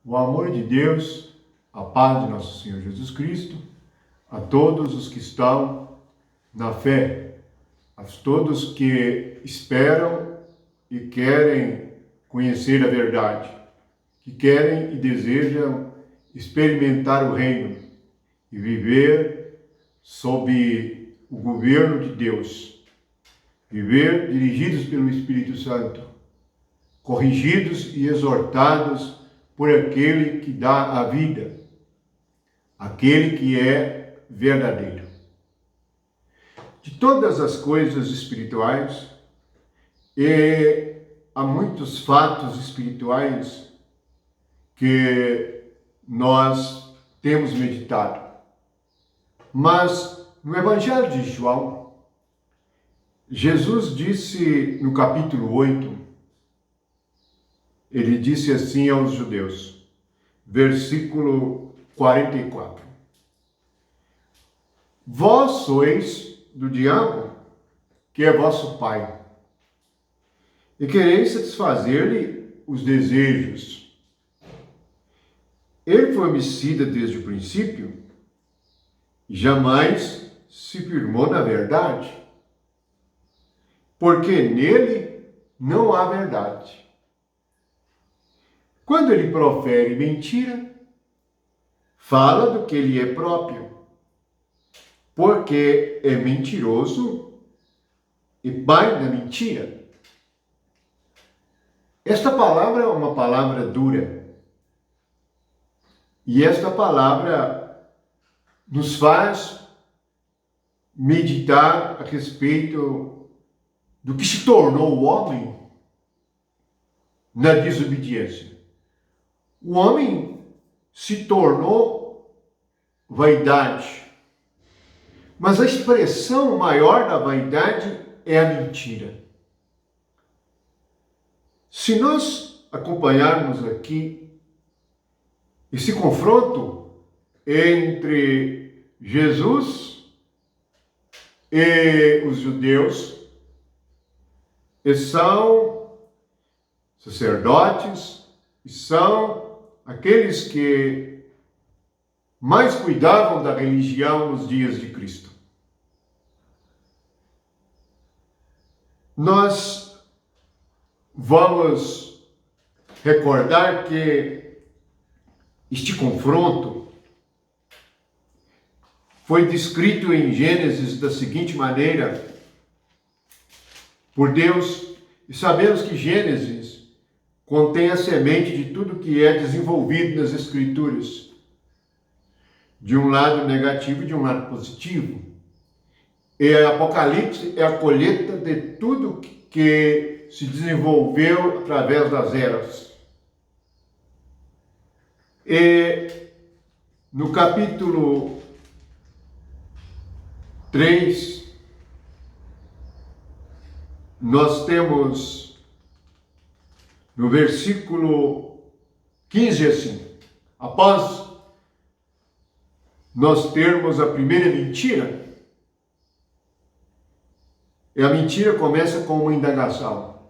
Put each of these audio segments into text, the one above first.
O amor de Deus, a paz de nosso Senhor Jesus Cristo, a todos os que estão na fé, a todos que esperam e querem conhecer a verdade, que querem e desejam experimentar o reino e viver sob o governo de Deus, viver dirigidos pelo Espírito Santo, corrigidos e exortados por aquele que dá a vida, aquele que é verdadeiro. De todas as coisas espirituais, há muitos fatos espirituais que nós temos meditado. Mas no Evangelho de João, Jesus disse no capítulo 8, ele disse assim aos judeus, versículo 44. Vós sois do diabo, que é vosso pai, e quereis satisfazer-lhe os desejos. Ele foi homicida desde o princípio, e jamais se firmou na verdade, porque nele não há verdade. Quando ele profere mentira, fala do que ele é próprio, porque é mentiroso e pai da mentira. Esta palavra é uma palavra dura, e esta palavra nos faz meditar a respeito do que se tornou o homem na desobediência. O homem se tornou vaidade, mas a expressão maior da vaidade é a mentira. Se nós acompanharmos aqui esse confronto entre Jesus e os judeus, e são sacerdotes, e são aqueles que mais cuidavam da religião nos dias de Cristo. Nós vamos recordar que este confronto foi descrito em Gênesis da seguinte maneira por Deus, e sabemos que Gênesis contém a semente de tudo que é desenvolvido nas Escrituras, de um lado negativo e de um lado positivo. E Apocalipse é a colheita de tudo que se desenvolveu através das eras. E no capítulo 3, nós temos no versículo 15 assim, após nós termos a primeira mentira, e a mentira começa com uma indagação.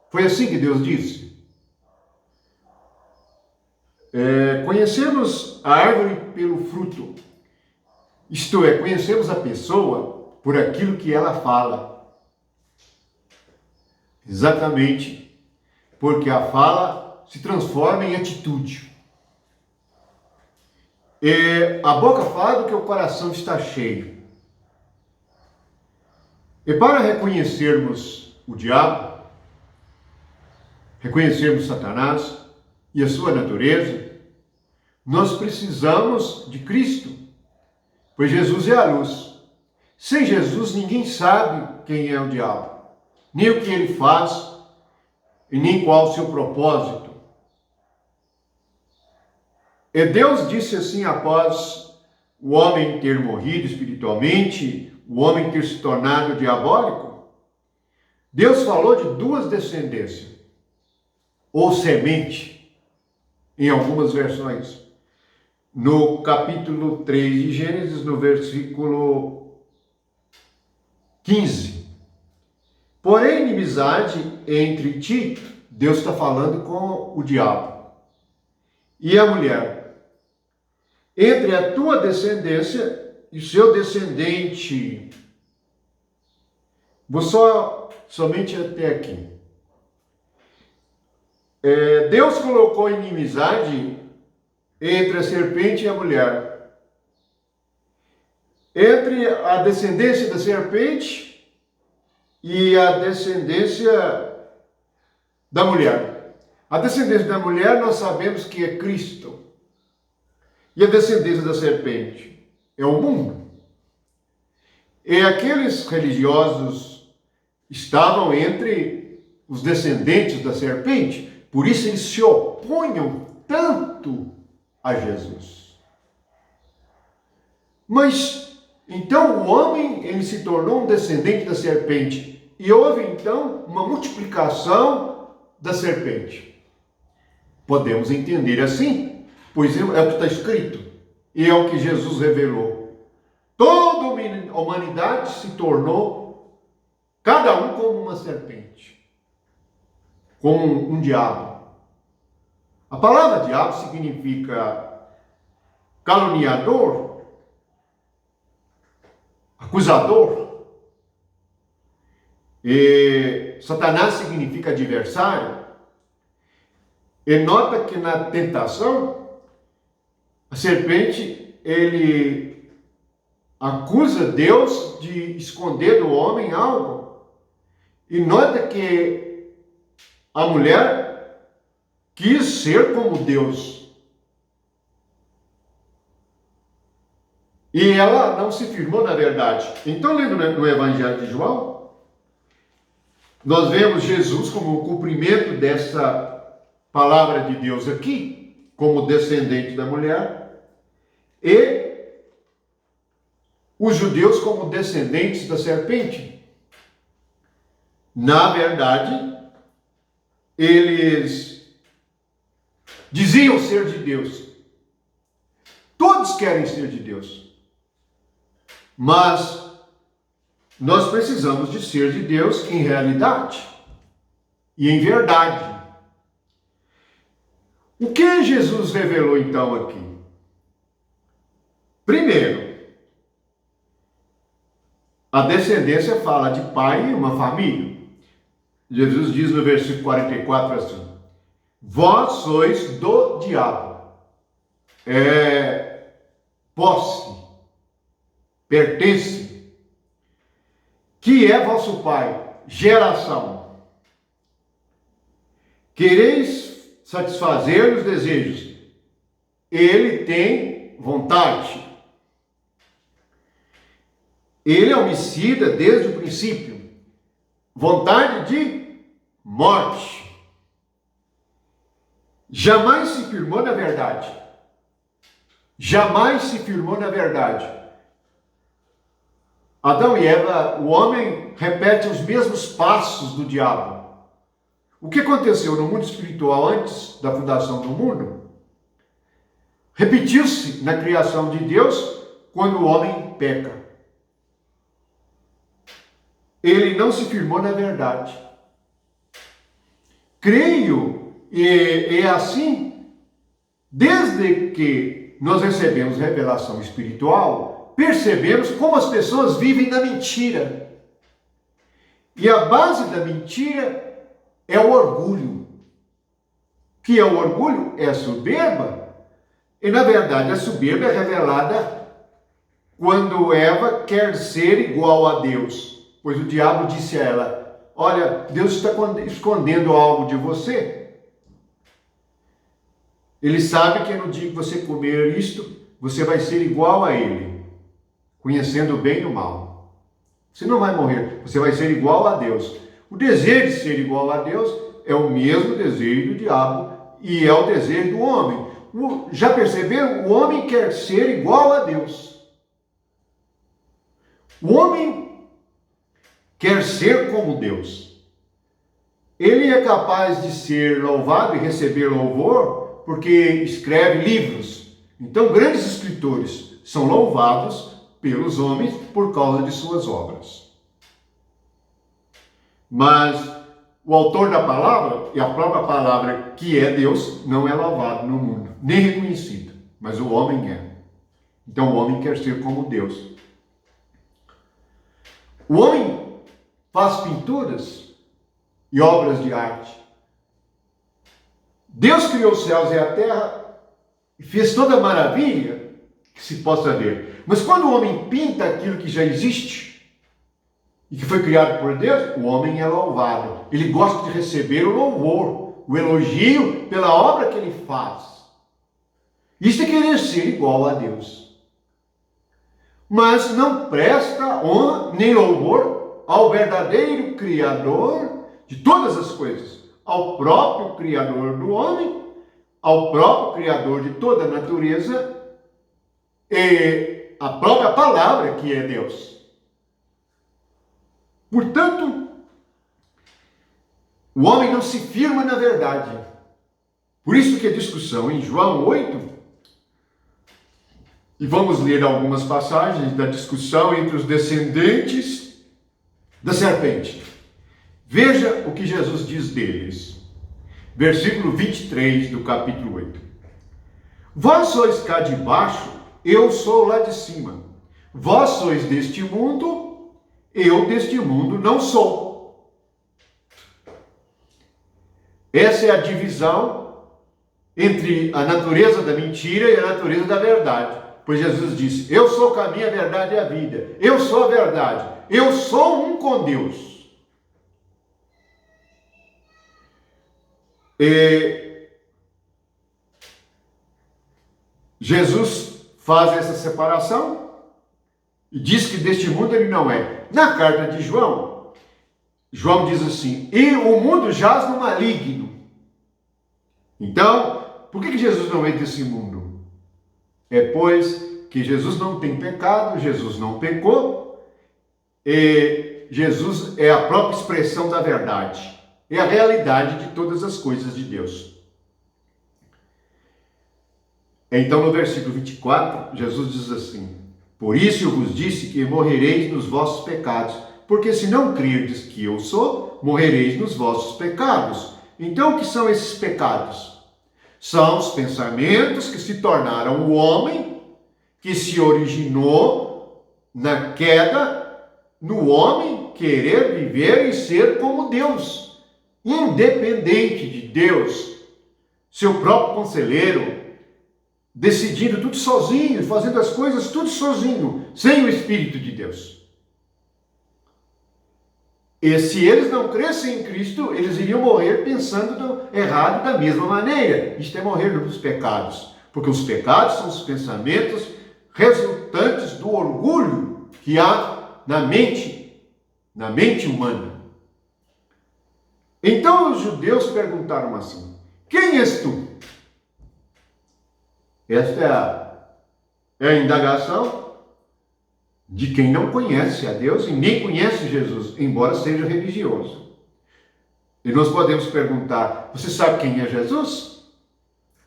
Foi assim que Deus disse. Conhecemos a árvore pelo fruto. Isto é, conhecemos a pessoa por aquilo que ela fala. Exatamente. Porque a fala se transforma em atitude. E a boca fala do que o coração está cheio. E para reconhecermos o diabo, reconhecermos Satanás e a sua natureza, nós precisamos de Cristo, pois Jesus é a luz. Sem Jesus, ninguém sabe quem é o diabo, nem o que ele faz, e nem qual o seu propósito. E Deus disse assim, após o homem ter morrido espiritualmente, o homem ter se tornado diabólico, Deus falou de duas descendências, ou semente, em algumas versões. No capítulo 3 de Gênesis, no versículo 15. Porém, inimizade entre ti, Deus está falando com o diabo, e a mulher, entre a tua descendência e seu descendente. Vou somente até aqui. Deus colocou inimizade entre a serpente e a mulher, entre a descendência da serpente e a descendência da mulher. A descendência da mulher nós sabemos que é Cristo, e a descendência da serpente é o mundo. E aqueles religiosos estavam entre os descendentes da serpente, por isso eles se opunham tanto a Jesus. Mas, então, o homem, ele se tornou um descendente da serpente. E houve, então, uma multiplicação da serpente. Podemos entender assim, pois é o que está escrito. E é o que Jesus revelou. Toda a humanidade se tornou, cada um como uma serpente. Como um diabo. A palavra diabo significa caluniador, acusador. E Satanás significa adversário. E nota que na tentação, a serpente, ele acusa Deus de esconder do homem algo. E nota que a mulher quis ser como Deus. E ela não se firmou na verdade. Então, lendo no Evangelho de João, nós vemos Jesus como o cumprimento dessa palavra de Deus aqui, como descendente da mulher, e os judeus como descendentes da serpente. Na verdade, eles diziam ser de Deus. Todos querem ser de Deus. Mas nós precisamos de ser de Deus em realidade e em verdade. O que Jesus revelou então aqui? Primeiro, a descendência fala de pai e uma família. Jesus diz no versículo 44 assim: vós sois do diabo. Posse, pertence, que é vosso pai, geração. Quereis satisfazer os desejos. Ele tem vontade. Ele é homicida desde o princípio. Vontade de morte. Jamais se firmou na verdade. Jamais se firmou na verdade. Adão e Eva, o homem repete os mesmos passos do diabo. O que aconteceu no mundo espiritual antes da fundação do mundo, repetiu-se na criação de Deus quando o homem peca. Ele não se firmou na verdade. Creio, e é assim, desde que nós recebemos revelação espiritual, percebemos como as pessoas vivem na mentira. E a base da mentira é o orgulho. O que é o orgulho? É a soberba. E na verdade a soberba é revelada quando Eva quer ser igual a Deus. Pois o diabo disse a ela: olha, Deus está escondendo algo de você. Ele sabe que no dia que você comer isto, você vai ser igual a ele, conhecendo o bem e o mal. Você não vai morrer, você vai ser igual a Deus. O desejo de ser igual a Deus é o mesmo desejo do diabo e é o desejo do homem. Já perceberam? O homem quer ser igual a Deus. O homem quer ser como Deus. Ele é capaz de ser louvado e receber louvor porque escreve livros. Então, grandes escritores são louvados pelos homens por causa de suas obras. Mas o autor da palavra, e a própria palavra que é Deus, não é louvado no mundo, nem reconhecido, mas o homem é. Então o homem quer ser como Deus. O homem faz pinturas e obras de arte. Deus criou os céus e a terra e fez toda a maravilha que se possa ver. Mas quando o homem pinta aquilo que já existe e que foi criado por Deus, o homem é louvado. Ele gosta de receber o louvor, o elogio pela obra que ele faz. Isso é querer ser igual a Deus. Mas não presta honra nem louvor ao verdadeiro Criador de todas as coisas, ao próprio Criador do homem, ao próprio Criador de toda a natureza e a própria palavra que é Deus. Portanto, o homem não se firma na verdade. Por isso que a discussão em João 8, e vamos ler algumas passagens da discussão entre os descendentes da serpente. Veja o que Jesus diz deles. Versículo 23 do capítulo 8. Vós sois cá de baixo, eu sou lá de cima. Vós sois deste mundo, eu deste mundo não sou. Essa é a divisão entre a natureza da mentira e a natureza da verdade. Pois Jesus disse, eu sou o caminho, a verdade e a vida. Eu sou a verdade. Eu sou um com Deus. E Jesus faz essa separação e diz que deste mundo ele não é. Na carta de João, João diz assim, e o mundo jaz no maligno. Então, por que Jesus não é desse mundo? É pois que Jesus não tem pecado, Jesus não pecou, e Jesus é a própria expressão da verdade, é a realidade de todas as coisas de Deus. Então no versículo 24, Jesus diz assim, por isso eu vos disse que morrereis nos vossos pecados, porque se não crerdes que eu sou, morrereis nos vossos pecados. Então o que são esses pecados? São os pensamentos que se tornaram o homem, que se originou na queda, no homem querer viver e ser como Deus, independente de Deus, seu próprio conselheiro, decidindo tudo sozinho, fazendo as coisas tudo sozinho, sem o Espírito de Deus. E se eles não crescem em Cristo, eles iriam morrer pensando errado da mesma maneira. Isto é morrer nos pecados. Porque os pecados são os pensamentos resultantes do orgulho que há na mente humana. Então os judeus perguntaram assim, quem és tu? Esta é a indagação de quem não conhece a Deus e nem conhece Jesus, embora seja religioso. E nós podemos perguntar, você sabe quem é Jesus?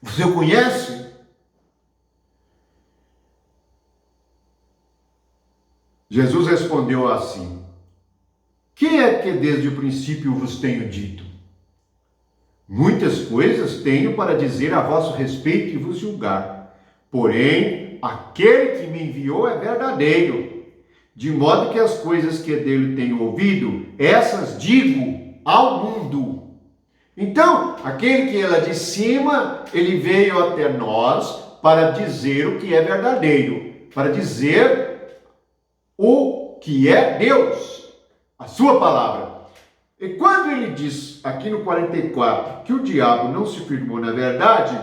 Você o conhece? Jesus respondeu assim, quem é que desde o princípio vos tenho dito? Muitas coisas tenho para dizer a vosso respeito e vos julgar. Porém, aquele que me enviou é verdadeiro, de modo que as coisas que dele tenho ouvido, essas digo ao mundo. Então, aquele que é lá de cima, ele veio até nós para dizer o que é verdadeiro, para dizer o que é Deus, a sua palavra. E quando ele diz aqui no 44 que o diabo não se firmou na verdade,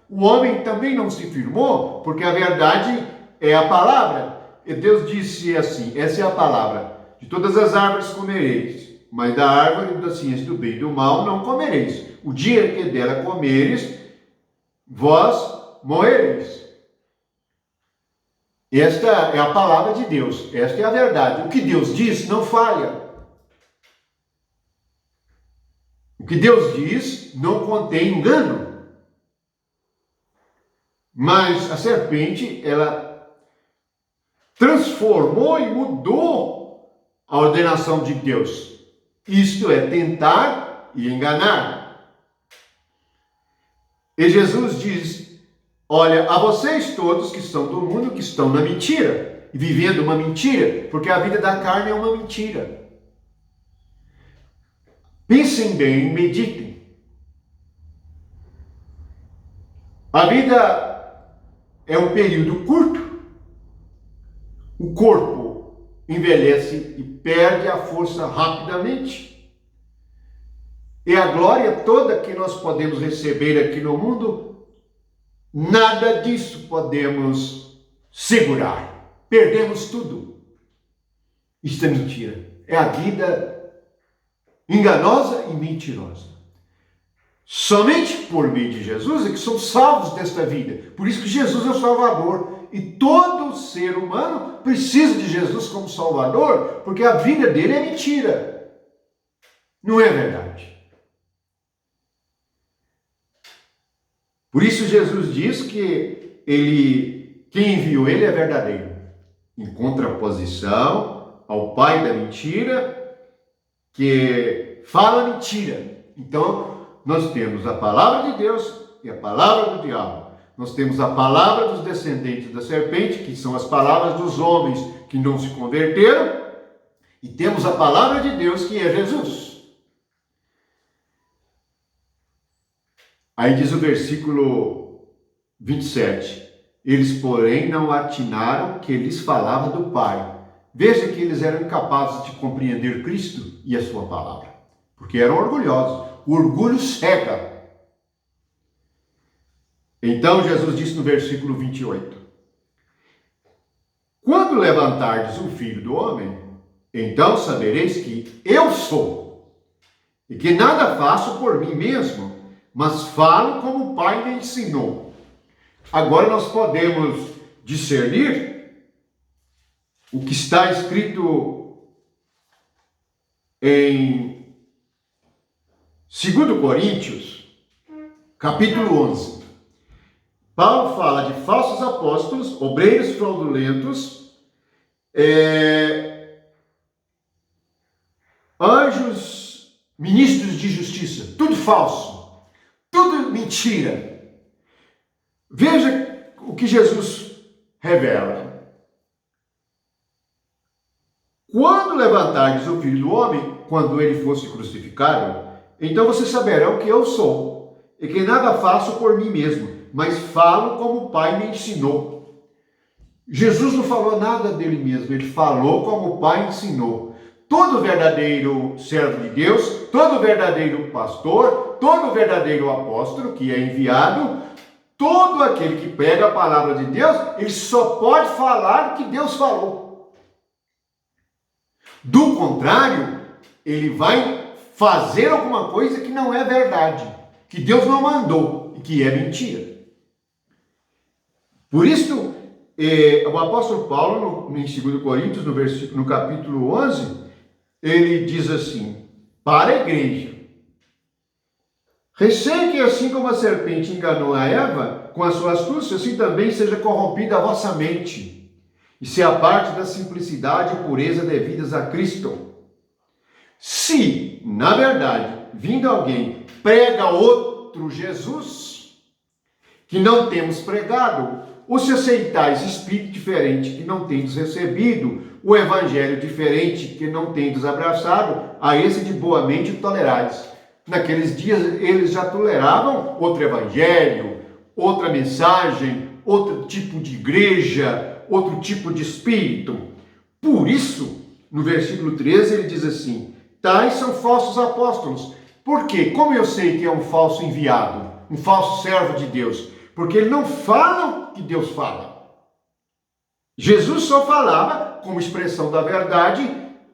o homem também não se firmou, porque a verdade é a palavra. E Deus disse assim, essa é a palavra, de todas as árvores comereis, mas da árvore da ciência do bem e do mal não comereis. O dia que dela comereis, vós morrereis. Esta é a palavra de Deus, esta é a verdade. O que Deus diz não falha. O que Deus diz não contém engano. Mas a serpente, ela transformou e mudou a ordenação de Deus. Isto é, tentar e enganar. E Jesus diz: olha, a vocês todos que são do mundo, que estão na mentira, vivendo uma mentira, porque a vida da carne é uma mentira. Pensem bem, meditem. A vida é um período curto. O corpo envelhece e perde a força rapidamente. E a glória toda que nós podemos receber aqui no mundo, nada disso podemos segurar. Perdemos tudo. Isso é mentira. É a vida enganosa e mentirosa. Somente por meio de Jesus é que somos salvos desta vida. Por isso que Jesus é o Salvador. E todo ser humano precisa de Jesus como Salvador, porque a vida dele é mentira. Não é verdade. Por isso Jesus diz que quem enviou ele é verdadeiro. Em contraposição ao pai da mentira, que fala mentira. Então, nós temos a palavra de Deus e a palavra do diabo. Nós temos a palavra dos descendentes da serpente, que são as palavras dos homens que não se converteram, e temos a palavra de Deus, que é Jesus. Aí diz o versículo 27, eles, porém, não atinaram que lhes falava do Pai. Veja que eles eram incapazes de compreender Cristo e a sua palavra, porque eram orgulhosos. O orgulho cega. Então Jesus disse no versículo 28, quando levantardes o Filho do Homem, então sabereis que eu sou, e que nada faço por mim mesmo, mas falo como o Pai me ensinou. Agora nós podemos discernir o que está escrito em 2 Coríntios, capítulo 11. Paulo fala de falsos apóstolos, obreiros fraudulentos, anjos, ministros de justiça, tudo falso, tudo mentira. Veja o que Jesus revela. Quando levantardes o Filho do Homem, quando ele fosse crucificado, então vocês saberão que eu sou, e que nada faço por mim mesmo, mas falo como o Pai me ensinou. Jesus não falou nada dele mesmo, ele falou como o Pai ensinou. Todo verdadeiro servo de Deus, todo verdadeiro pastor, todo verdadeiro apóstolo que é enviado, todo aquele que prega a palavra de Deus, ele só pode falar o que Deus falou. Do contrário, ele vai fazer alguma coisa que não é verdade, que Deus não mandou e que é mentira. Por isso, o apóstolo Paulo, em 2 Coríntios, no capítulo 11, ele diz assim, para a igreja, receio que assim como a serpente enganou a Eva com a sua astúcia, assim também seja corrompida a vossa mente, e se aparte da simplicidade e pureza devidas a Cristo. Se, na verdade, vindo alguém prega outro Jesus, que não temos pregado, ou se aceitais espírito diferente que não tendes recebido, o evangelho diferente que não tendes abraçado, a esse de boa mente o tolerais. Naqueles dias eles já toleravam outro evangelho, outra mensagem, outro tipo de igreja, outro tipo de espírito. Por isso, no versículo 13 ele diz assim, tais são falsos apóstolos. Por quê? Como eu sei que é um falso enviado, um falso servo de Deus? Porque ele não fala o que Deus fala. Jesus só falava como expressão da verdade,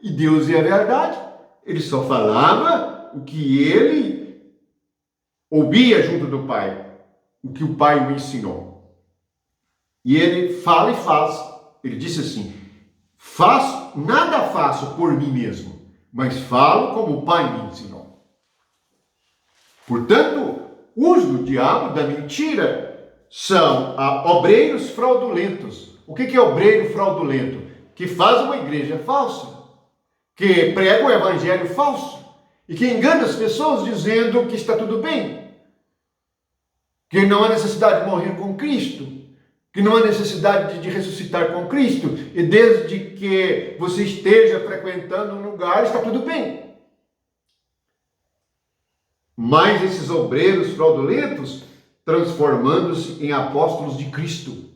e Deus é a verdade. Ele só falava o que ele ouvia junto do Pai, o que o Pai o ensinou. E ele fala e faz. Ele disse assim, nada faço por mim mesmo, mas falo como o Pai me ensinou. Portanto, os do diabo, da mentira, são obreiros fraudulentos. O que é obreiro fraudulento? Que faz uma igreja falsa, que prega o evangelho falso e que engana as pessoas dizendo que está tudo bem, que não há necessidade de morrer com Cristo, que não há necessidade de ressuscitar com Cristo, e desde que você esteja frequentando um lugar, está tudo bem. Mas esses obreiros fraudulentos transformando-se em apóstolos de Cristo.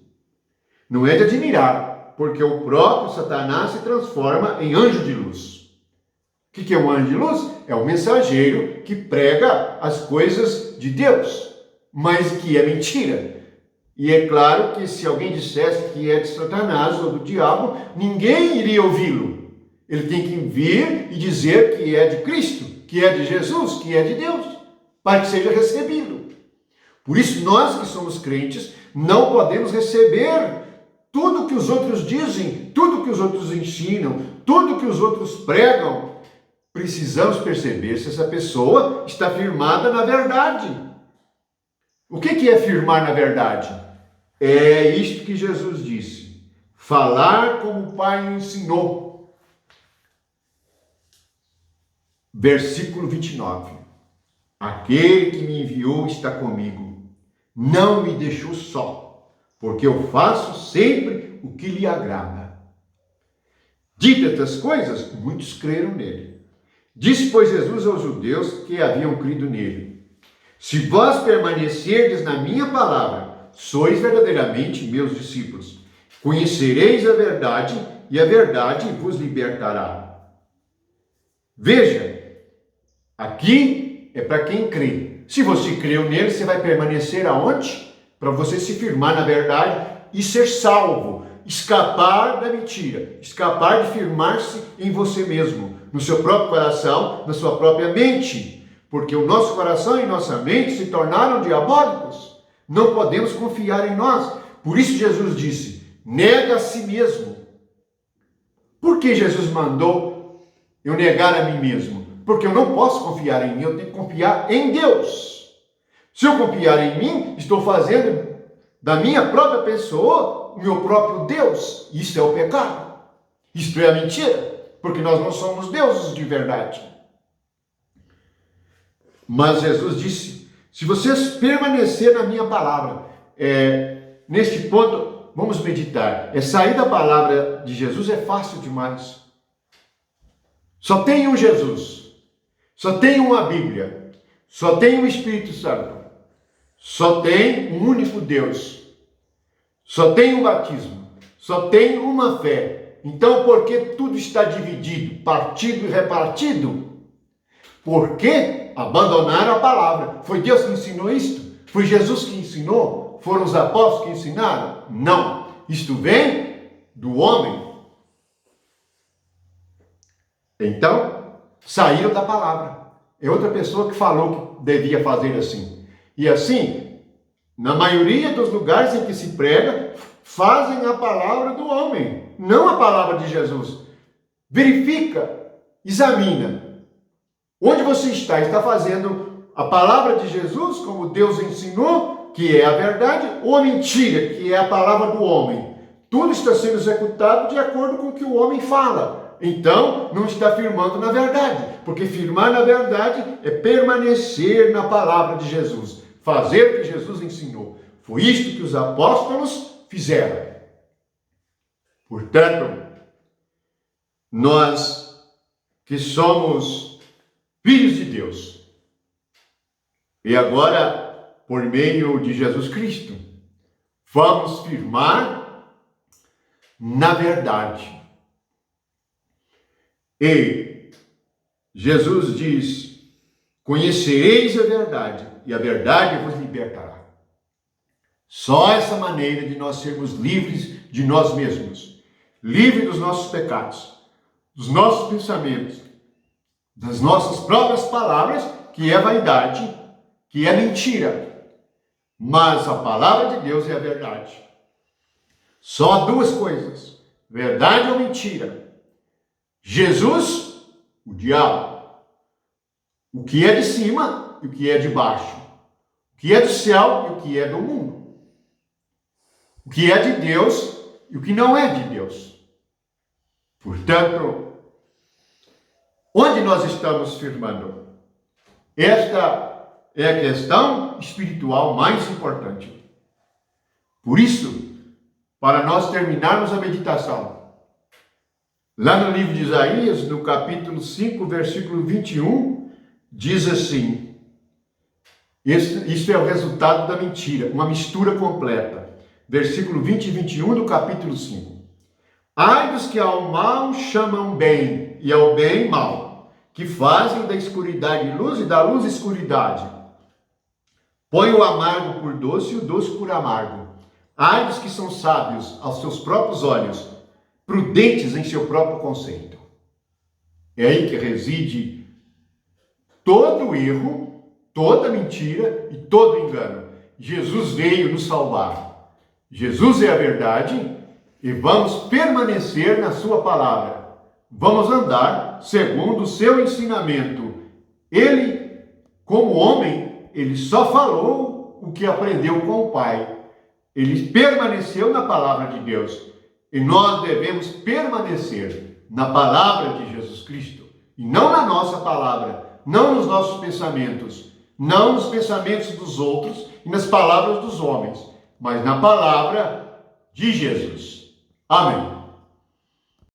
Não é de admirar, porque o próprio Satanás se transforma em anjo de luz. O que é um anjo de luz? É um mensageiro que prega as coisas de Deus, mas que é mentira. E é claro que se alguém dissesse que é de Satanás ou do diabo, ninguém iria ouvi-lo. Ele tem que vir e dizer que é de Cristo, que é de Jesus, que é de Deus, para que seja recebido. Por isso, nós que somos crentes, não podemos receber tudo que os outros dizem, tudo que os outros ensinam, tudo que os outros pregam. Precisamos perceber se essa pessoa está firmada na verdade. O que é firmar na verdade? É isto que Jesus disse: falar como o Pai ensinou. Versículo 29. Aquele que me enviou está comigo, não me deixou só, porque eu faço sempre o que lhe agrada. Ditas estas coisas, muitos creram nele. Disse, pois, Jesus aos judeus que haviam crido nele: se vós permanecerdes na minha palavra, sois verdadeiramente meus discípulos. Conhecereis a verdade, e a verdade vos libertará. Veja, aqui é para quem crê. Se você creu nele, você vai permanecer aonde? Para você se firmar na verdade e ser salvo. Escapar da mentira. Escapar de firmar-se em você mesmo, no seu próprio coração, na sua própria mente. Porque o nosso coração e nossa mente se tornaram diabólicos. Não podemos confiar em nós. Por isso Jesus disse: nega a si mesmo. Por que Jesus mandou eu negar a mim mesmo? Porque eu não posso confiar em mim, eu tenho que confiar em Deus. Se eu confiar em mim, estou fazendo da minha própria pessoa o meu próprio Deus. Isso é o pecado. Isto é a mentira, porque nós não somos deuses de verdade. Mas Jesus disse: se vocês permanecer na minha palavra, neste ponto, vamos meditar. Sair da palavra de Jesus é fácil demais. Só tem um Jesus. Só tem uma Bíblia, só tem um Espírito Santo, só tem um único Deus, só tem um batismo, só tem uma fé. Então, por que tudo está dividido, partido e repartido? Por que abandonaram a palavra? Foi Deus que ensinou isto? Foi Jesus que ensinou? Foram os apóstolos que ensinaram? Não. Isto vem do homem. Então, saíram da palavra. É outra pessoa que falou que devia fazer assim. E assim, na maioria dos lugares em que se prega, fazem a palavra do homem, não a palavra de Jesus. Verifica, examina. Onde você está? Está fazendo a palavra de Jesus, como Deus ensinou, que é a verdade, ou a mentira, que é a palavra do homem? Tudo está sendo executado de acordo com o que o homem fala. Então, não está firmando na verdade, porque firmar na verdade é permanecer na palavra de Jesus, fazer o que Jesus ensinou. Foi isto que os apóstolos fizeram. Portanto, nós que somos filhos de Deus, e agora, por meio de Jesus Cristo, vamos firmar na verdade. E Jesus diz: conhecereis a verdade, e a verdade vos libertará. Só essa maneira de nós sermos livres de nós mesmos, livres dos nossos pecados, dos nossos pensamentos, das nossas próprias palavras, que é vaidade, que é mentira. Mas a palavra de Deus é a verdade. Só há duas coisas: verdade ou mentira. Jesus, o diabo. O que é de cima e o que é de baixo. O que é do céu e o que é do mundo. O que é de Deus e o que não é de Deus. Portanto, onde nós estamos firmando? Esta é a questão espiritual mais importante. Por isso, para nós terminarmos a meditação, lá no livro de Isaías, no capítulo 5, versículo 21, diz assim: isso é o resultado da mentira, uma mistura completa. Versículo 20 e 21 do capítulo 5. Ai dos que ao mal chamam bem, e ao bem mal, que fazem da escuridade luz e da luz escuridade. Põe o amargo por doce e o doce por amargo. Ai dos que são sábios aos seus próprios olhos, prudentes em seu próprio conceito. É aí que reside todo o erro, toda mentira e todo engano. Jesus veio nos salvar. Jesus é a verdade e vamos permanecer na sua palavra. Vamos andar segundo o seu ensinamento. Ele, como homem, ele só falou o que aprendeu com o Pai. Ele permaneceu na palavra de Deus. E nós devemos permanecer na palavra de Jesus Cristo. E não na nossa palavra, não nos nossos pensamentos, não nos pensamentos dos outros e nas palavras dos homens, mas na palavra de Jesus. Amém.